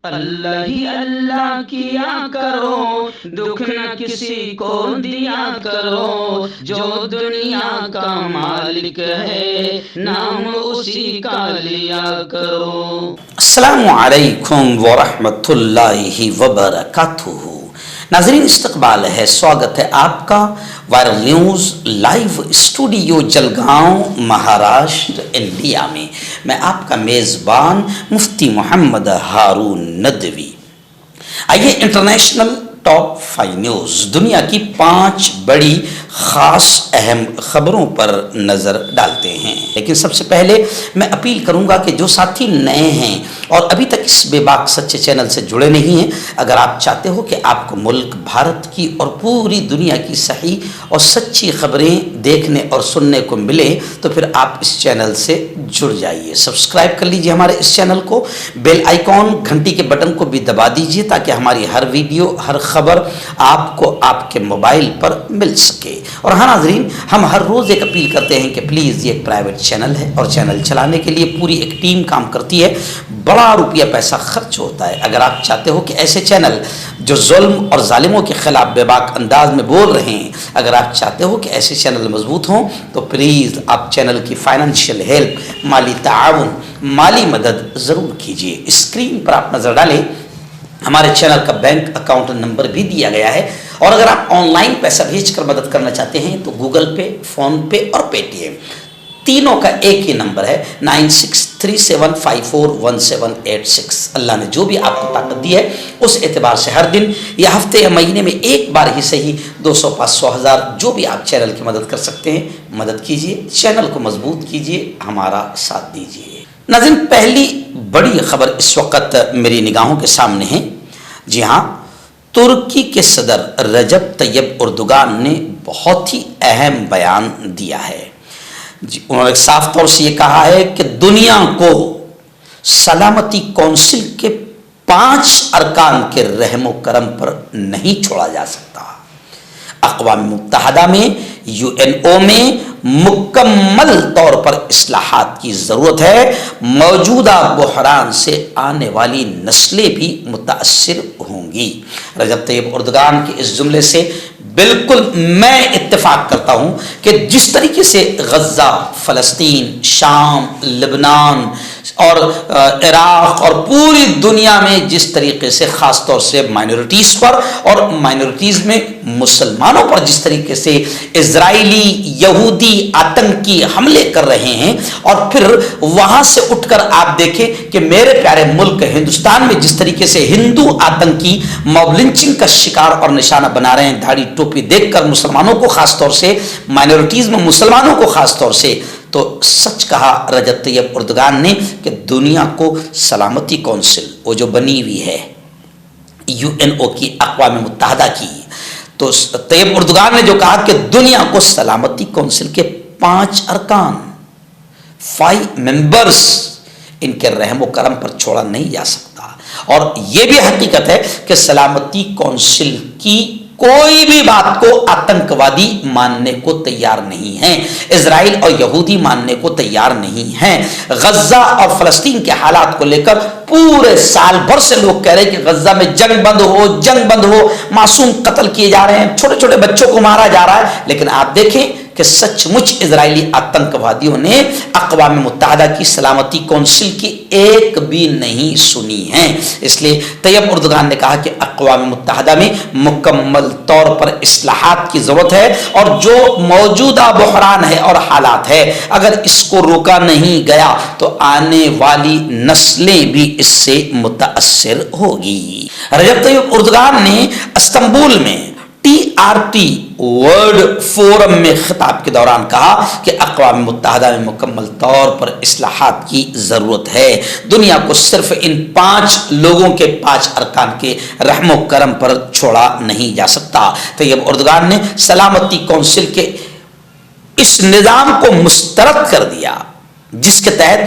اللہ ہی اللہ کیا کرو، دکھ نہ کسی کو دیا کرو، جو دنیا کا مالک ہے نام اسی کا لیا کرو۔ السلام علیکم ورحمۃ اللہ وبرکاتہ۔ ناظرین استقبال ہے، سواگت ہے آپ کا viral news live studio Jalgaon Maharashtra India میں۔ میں آپ کا میزبان مفتی محمد ہارون ندوی۔ آئیے انٹرنیشنل ٹاپ 5 نیوز، دنیا کی 5 بڑی خاص اہم خبروں پر نظر ڈالتے ہیں۔ لیکن سب سے پہلے میں اپیل کروں گا کہ جو ساتھی نئے ہیں اور ابھی تک اس بے باک سچے چینل سے جڑے نہیں ہیں، اگر آپ چاہتے ہو کہ آپ کو ملک بھارت کی اور پوری دنیا کی صحیح اور سچی خبریں دیکھنے اور سننے کو ملے تو پھر آپ اس چینل سے جڑ جائیے، سبسکرائب کر لیجئے ہمارے اس چینل کو، بیل آئیکن گھنٹی کے بٹن کو بھی دبا دیجئے تاکہ ہماری ہر ویڈیو ہر خبر آپ کو آپ کے موبائل پر مل سکے۔ اور ہاں ناظرین، ہم ہر روز ایک اپیل کرتے ہیں کہ پلیز یہ ایک پرائیویٹ چینل ہے اور چینل چلانے کے لیے پوری ایک ٹیم کام کرتی ہے، بڑا روپیہ پیسہ خرچ ہوتا ہے۔ اگر آپ چاہتے ہو کہ ایسے چینل جو ظلم اور ظالموں کے خلاف بے باک انداز میں بول رہے ہیں، اگر آپ چاہتے ہو کہ ایسے چینل مضبوط ہوں تو پلیز آپ چینل کی فائنینشیل ہیلپ، مالی تعاون، مالی مدد ضرور کیجیے۔ اسکرین پر آپ نظر ڈالیں، ہمارے چینل کا بینک اکاؤنٹ نمبر بھی دیا گیا ہے، اور اگر آپ آن لائن پیسہ بھیج کر مدد کرنا چاہتے ہیں تو گوگل پے، فون پے اور پے ٹی ایم تینوں کا ایک ہی نمبر ہے 9637541786۔ اللہ نے جو بھی آپ کو طاقت دی ہے اس اعتبار سے ہر دن یا ہفتے یا مہینے میں ایک بار ہی صحیح 200، 500، 1000 جو بھی آپ چینل کی مدد کر سکتے ہیں مدد کیجیے، چینل کو مضبوط کیجیے، ہمارا ساتھ دیجیے۔ ناظرین، پہلی بڑی خبر اس وقت میری نگاہوں کے سامنے ہے۔ جی ہاں، ترکی کے صدر رجب طیب اردوغان نے بہت ہی اہم بیان دیا ہے۔ جی، انہوں نے صاف طور سے یہ کہا ہے کہ دنیا کو سلامتی کونسل کے 5 ارکان کے رحم و کرم پر نہیں چھوڑا جا سکتا۔ اقوام متحدہ میں، UN میں مکمل طور پر اصلاحات کی ضرورت ہے۔ موجودہ بحران سے آنے والی نسلیں بھی متاثر ہوں گی۔ رجب طیب اردوغان کے اس جملے سے بالکل میں اتفاق کرتا ہوں کہ جس طریقے سے غزہ، فلسطین، شام، لبنان اور عراق اور پوری دنیا میں جس طریقے سے خاص طور سے مائنورٹیز پر اور مائنورٹیز میں مسلمانوں پر جس طریقے سے اسرائیلی یہودی آتنکی حملے کر رہے ہیں، اور پھر وہاں سے اٹھ کر آپ دیکھیں کہ میرے پیارے ملک ہندوستان میں جس طریقے سے ہندو آتنکی موب لنچنگ کا شکار اور نشانہ بنا رہے ہیں، دھاڑی ٹوپی دیکھ کر مسلمانوں کو، خاص طور سے مائنورٹیز میں مسلمانوں کو خاص طور سے، تو سچ کہا رجب طیب اردوغان نے کہ دنیا کو سلامتی کونسل، وہ جو بنی ہوئی ہے UN کی، اقوام متحدہ کی، تو طیب اردوغان نے جو کہا کہ دنیا کو سلامتی کونسل کے 5 ارکان، 5 ممبرز، ان کے رحم و کرم پر چھوڑا نہیں جا سکتا۔ اور یہ بھی حقیقت ہے کہ سلامتی کونسل کی کوئی بھی بات کو آتنکوادی ماننے کو تیار نہیں ہیں، اسرائیل اور یہودی ماننے کو تیار نہیں ہیں۔ غزہ اور فلسطین کے حالات کو لے کر پورے سال بھر سے لوگ کہہ رہے ہیں کہ غزہ میں جنگ بند ہو، جنگ بند ہو، معصوم قتل کیے جا رہے ہیں، چھوٹے چھوٹے بچوں کو مارا جا رہا ہے، لیکن آپ دیکھیں کہ سچ مچ اسرائیلی آتنکوادیوں نے اقوام متحدہ کی سلامتی کونسل کی ایک بھی نہیں سنی ہے۔ اس لیے طیب اردوغان نے کہا کہ اقوام متحدہ میں مکمل طور پر اصلاحات کی ضرورت ہے، اور جو موجودہ بحران ہے اور حالات ہے، اگر اس کو روکا نہیں گیا تو آنے والی نسلیں بھی اس سے متاثر ہوگی۔ رجب طیب اردوغان نے استنبول میں TRT ورلڈ فورم میں خطاب کے دوران کہا کہ اقوام متحدہ میں مکمل طور پر اصلاحات کی ضرورت ہے۔ دنیا کو صرف ان 5 لوگوں کے 5 ارکان کے رحم و کرم پر چھوڑا نہیں جا سکتا۔ طیب اردوغان نے سلامتی کونسل کے اس نظام کو مسترد کر دیا جس کے تحت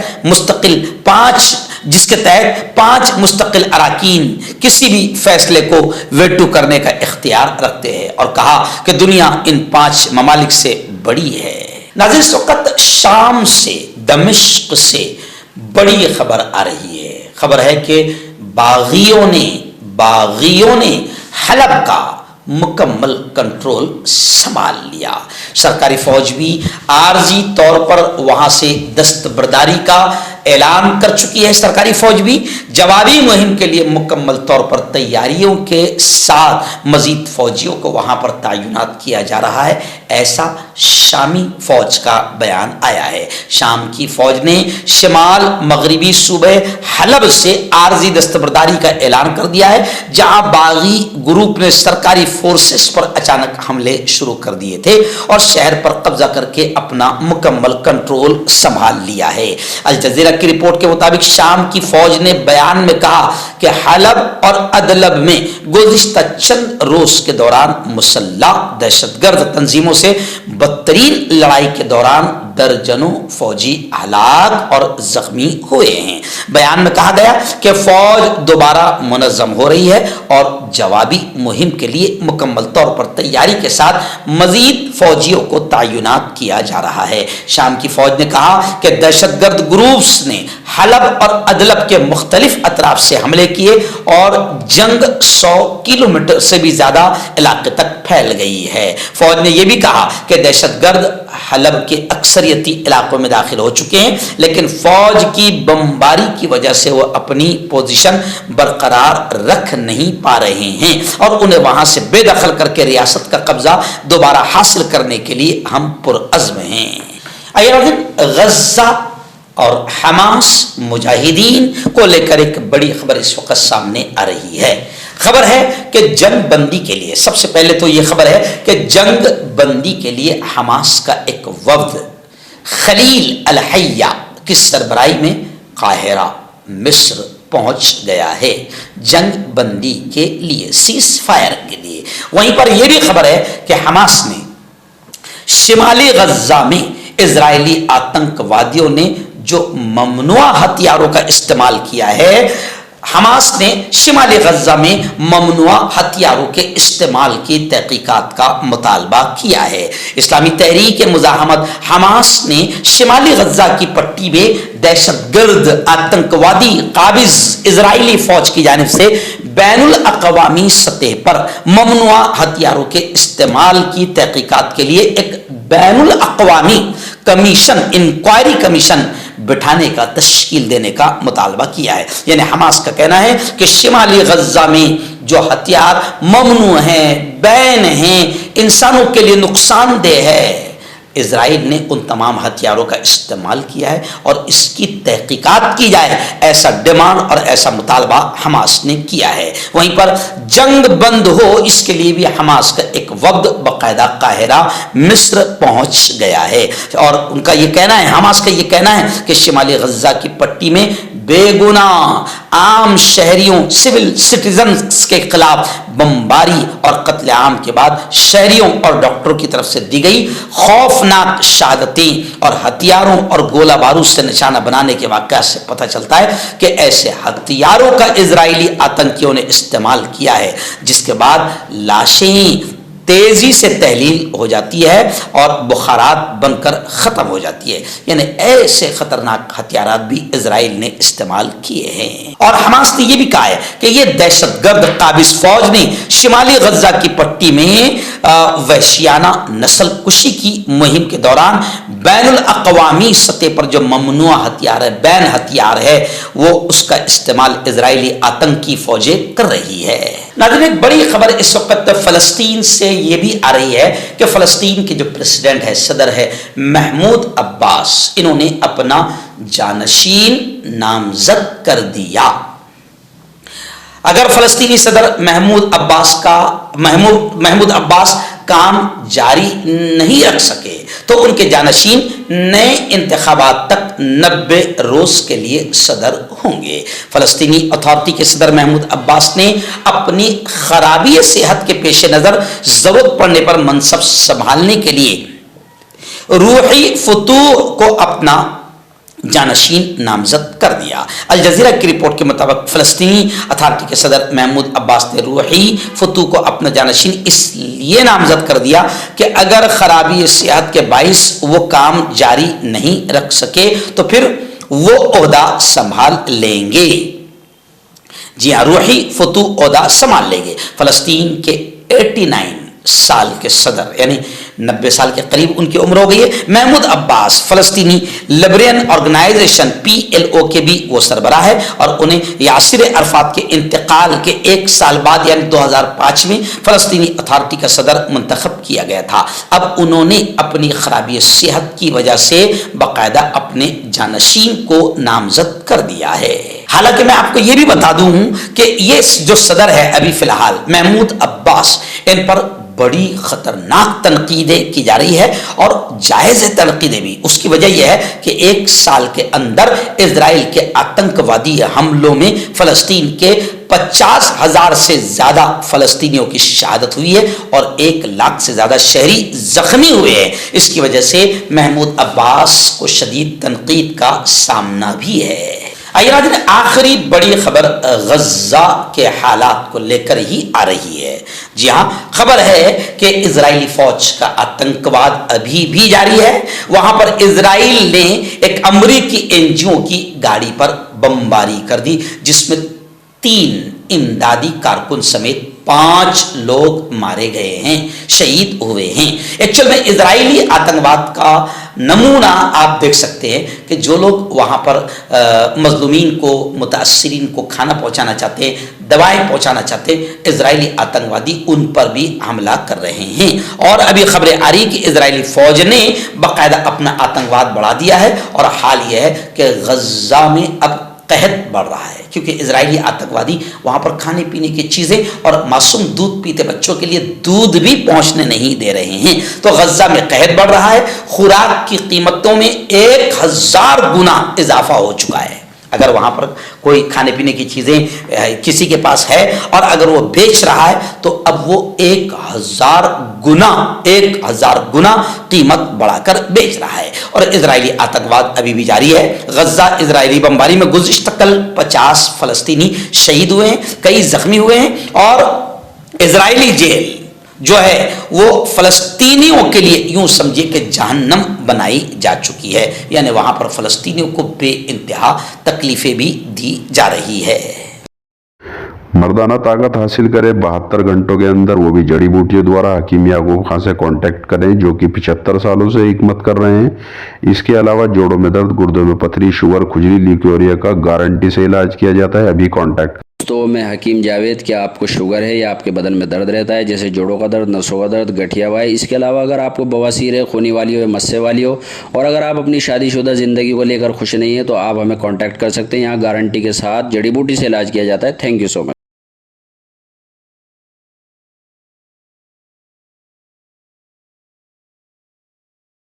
جس کے تحت 5 مستقل اراکین کسی بھی فیصلے کو ویٹو کرنے کا اختیار رکھتے ہیں، اور کہا کہ دنیا ان 5 ممالک سے بڑی ہے۔ ناظرین، اس وقت شام سے، دمشق سے بڑی خبر آ رہی ہے۔ خبر ہے کہ باغیوں نے حلب کا مکمل کنٹرول سنبھال لیا۔ سرکاری فوج بھی عارضی طور پر وہاں سے دستبرداری کا اعلان کر چکی ہے۔ سرکاری فوج بھی جوابی مہم کے لیے مکمل طور پر تیاریوں کے ساتھ مزید فوجیوں کو وہاں پر تعینات کیا جا رہا ہے، ایسا شامی فوج کا بیان آیا ہے۔ شام کی فوج نے شمال مغربی صوبہ حلب سے عارضی دستبرداری کا اعلان کر دیا ہے، جہاں باغی گروپ نے سرکاری فورسز پر اچانک حملے شروع کر دیے تھے اور شہر پر قبضہ کر کے اپنا مکمل کنٹرول سنبھال لیا ہے۔ الجزیرہ کی رپورٹ کے مطابق شام کی فوج نے بیان میں کہا کہ حلب اور ادلب میں گزشتہ چند روز کے دوران مسلح دہشت گرد تنظیموں سے بدترین لڑائی کے دوران درجنوں فوجی ہلاک اور زخمی ہوئے ہیں۔ بیان میں کہا گیا کہ فوج دوبارہ منظم ہو رہی ہے اور جوابی مہم کے لیے مکمل طور پر تیاری کے ساتھ مزید فوجیوں کو تعینات کیا جا رہا ہے۔ شام کی فوج نے کہا کہ دہشت گرد گروپس نے حلب اور ادلب کے مختلف اطراف سے حملے کیے اور جنگ 100 کلومیٹر سے بھی زیادہ علاقے تک پھیل گئی ہے۔ فوج نے یہ بھی کہا کہ دہشت گرد حلب کے اکثریتی علاقوں میں داخل ہو چکے ہیں، لیکن فوج کی بمباری کی وجہ سے وہ اپنی پوزیشن برقرار رکھ نہیں پا رہے ہیں اور انہیں وہاں سے بے دخل کر کے ریاست کا قبضہ دوبارہ حاصل کرنے کے لیے ہم پرعزم ہیں۔ غزہ اور حماس مجاہدین کو لے کر ایک بڑی خبر اس وقت سامنے آ رہی ہے۔ خبر ہے کہ جنگ بندی کے لیے، سب سے پہلے تو یہ خبر ہے کہ جنگ بندی کے لیے حماس کا ایک وفد خلیل الحیہ کی سربراہی میں قاہرہ مصر پہنچ گیا ہے، جنگ بندی کے لیے، سیز فائر کے لیے۔ وہیں پر یہ بھی خبر ہے کہ حماس نے شمالی غزہ میں اسرائیلی آتنکوادیوں نے جو ممنوع ہتھیاروں کا استعمال کیا ہے، حماس نے شمالی غزہ میں ممنوع ہتھیاروں کے استعمال کی تحقیقات کا مطالبہ کیا ہے۔ اسلامی تحریک مزاحمت حماس نے شمالی غزہ کی پٹی میں دہشت گرد آتنکوادی قابض اسرائیلی فوج کی جانب سے بین الاقوامی سطح پر ممنوع ہتھیاروں کے استعمال کی تحقیقات کے لیے ایک بین الاقوامی کمیشن، انکوائری کمیشن بٹھانے کا، تشکیل دینے کا مطالبہ کیا ہے۔ یعنی حماس کا کہنا ہے کہ شمالی غزہ میں جو ہتھیار ممنوع ہیں، بین ہیں، انسانوں کے لیے نقصان دہ ہے، اسرائیل نے ان تمام ہتھیاروں کا استعمال کیا ہے اور اس کی تحقیقات کی جائے، ایسا ڈیمانڈ اور ایسا مطالبہ حماس نے کیا ہے۔ وہیں پر جنگ بند ہو، اس کے لیے بھی حماس کا ایک وفد باقاعدہ قاہرہ مصر پہنچ گیا ہے اور ان کا یہ کہنا ہے، حماس کا یہ کہنا ہے کہ شمالی غزہ کی پٹی میں بے گناہ عام شہریوں، سول سٹیزنز کے خلاف بمباری اور قتل عام کے بعد شہریوں اور ڈاکٹروں کی طرف سے دی گئی خوفناک شہادتیں اور ہتھیاروں اور گولہ بارود سے نشانہ بنانے کے واقعات سے پتہ چلتا ہے کہ ایسے ہتھیاروں کا اسرائیلی آتنکیوں نے استعمال کیا ہے، جس کے بعد لاشیں تیزی سے تحلیل ہو جاتی ہے اور بخارات بن کر ختم ہو جاتی ہے۔ یعنی ایسے خطرناک ہتھیارات بھی اسرائیل نے استعمال کیے ہیں اور حماس نے یہ بھی کہا ہے کہ یہ دہشت گرد قابض فوج نے شمالی غزہ کی پٹی میں وحشیانہ نسل کشی کی مہم کے دوران بین الاقوامی سطح پر جو ممنوع ہتھیار ہے، بین ہتھیار ہے، وہ اس کا استعمال اسرائیلی آتنکی فوجیں کر رہی ہے۔ ناظرین، ایک بڑی خبر اس وقت فلسطین سے یہ بھی آ رہی ہے کہ فلسطین کے جو پریزیڈنٹ ہے، صدر ہے محمود عباس، انہوں نے اپنا جانشین نامزد کر دیا۔ اگر فلسطینی صدر محمود عباس کام جاری نہیں رکھ سکے تو ان کے جانشین نئے انتخابات تک 90 روز کے لیے صدر ہوں گے۔ فلسطینی اتھارٹی کے صدر محمود عباس نے اپنی خرابی صحت کے پیش نظر ضرورت پڑنے پر منصب سنبھالنے کے لیے روحی فتوح کو اپنا جانشین نامزد کر دیا۔ الجزیرہ کی رپورٹ کے مطابق فلسطینی اتھارٹی کے صدر محمود عباس نے روحی فتوح کو اپنا جانشین اس لیے نامزد کر دیا کہ اگر خرابی صحت کے باعث وہ کام جاری نہیں رکھ سکے تو پھر وہ عہدہ سنبھال لیں گے۔ جی ہاں، روحی فتو عہدہ سنبھال لیں گے۔ فلسطین کے 89 سال کے صدر، یعنی 90 سال کے قریب ان کی عمر ہو گئی ہے، محمود عباس، فلسطینی لبرین آرگنائزیشن PLO کے بھی وہ سربراہ ہے، اور انہیں یاسر عرفات کے انتقال کے 1 سال بعد یعنی 2005 میں فلسطینی اتھارٹی کا صدر منتخب کیا گیا تھا۔ اب انہوں نے اپنی خرابی صحت کی وجہ سے باقاعدہ اپنے جانشین کو نامزد کر دیا ہے۔ حالانکہ میں آپ کو یہ بھی بتا دوں کہ یہ جو صدر ہے ابھی فی الحال محمود عباس، ان پر بڑی خطرناک تنقیدیں کی جا رہی ہے، اور جائز ہے تنقیدیں بھی۔ اس کی وجہ یہ ہے کہ 1 سال کے اندر اسرائیل کے آتنکوادی حملوں میں فلسطین کے 50,000 سے زیادہ فلسطینیوں کی شہادت ہوئی ہے، اور 1 لاکھ سے زیادہ شہری زخمی ہوئے ہیں۔ اس کی وجہ سے محمود عباس کو شدید تنقید کا سامنا بھی ہے۔ آئیے ناظرین، آخری بڑی خبر غزہ کے حالات کو لے کر ہی آ رہی ہے۔ جی ہاں، خبر ہے کہ اسرائیلی فوج کا آتنکواد ابھی بھی جاری ہے۔ وہاں پر اسرائیل نے ایک امریکی NGO کی گاڑی پر بمباری کر دی، جس میں 3 امدادی کارکن سمیت 5 لوگ مارے گئے ہیں، شہید ہوئے ہیں۔ ایکچوئل میں اسرائیلی آتنکواد کا نمونہ آپ دیکھ سکتے ہیں کہ جو لوگ وہاں پر مظلومین کو، متاثرین کو کھانا پہنچانا چاہتے ہیں، دوائیں پہنچانا چاہتے ہیں، اسرائیلی آتنکوادی ان پر بھی حملہ کر رہے ہیں۔ اور ابھی خبریں آ رہی کہ اسرائیلی فوج نے باقاعدہ اپنا آتنکواد بڑھا دیا ہے، اور حال یہ ہے کہ غزہ میں اب قحط بڑھ رہا ہے، کیونکہ اسرائیلی آتنکوادی وہاں پر کھانے پینے کی چیزیں اور معصوم دودھ پیتے بچوں کے لیے دودھ بھی پہنچنے نہیں دے رہے ہیں۔ تو غزہ میں قحط بڑھ رہا ہے، خوراک کی قیمتوں میں 1000 گنا اضافہ ہو چکا ہے۔ اگر وہاں پر کوئی کھانے پینے کی چیزیں کسی کے پاس ہے اور اگر وہ بیچ رہا ہے تو اب وہ 1000 گنا قیمت بڑھا کر بیچ رہا ہے۔ اور اسرائیلی آتنکواد ابھی بھی جاری ہے۔ غزہ اسرائیلی بمباری میں گزشتہ کل 50 فلسطینی شہید ہوئے ہیں، کئی زخمی ہوئے ہیں، اور اسرائیلی جیل جو ہے وہ فلسطینیوں کے لیے یوں سمجھے کہ جہنم بنائی جا چکی ہے، یعنی وہاں پر فلسطینیوں کو بے انتہا تکلیفیں بھی دی جا رہی ہے۔ مردانہ طاقت حاصل کرے 72 گھنٹوں کے اندر، وہ بھی جڑی بوٹیوں دوارا، حکیم یعقوب خان سے کانٹیکٹ کریں، جو کہ 75 سالوں سے حکمت کر رہے ہیں۔ اس کے علاوہ جوڑوں میں درد، گردوں میں پتھری، شوگر، کھجلی، لیکوریا کا گارنٹی سے علاج کیا جاتا ہے۔ ابھی کانٹیکٹ۔ تو میں حکیم جاوید، کیا آپ کو شوگر ہے یا آپ کے بدن میں درد رہتا ہے، جیسے جوڑوں کا درد، نسوں کا درد، گٹھیا ہوا ہے؟ اس کے علاوہ اگر آپ کو بواسیر ہے، خونی والی ہو، مسے والی ہو، اور اگر آپ اپنی شادی شدہ زندگی کو لے کر خوش نہیں ہیں تو آپ ہمیں کانٹیکٹ کر سکتے ہیں۔ یہاں گارنٹی کے ساتھ جڑی بوٹی سے علاج کیا جاتا ہے۔ Thank you so much.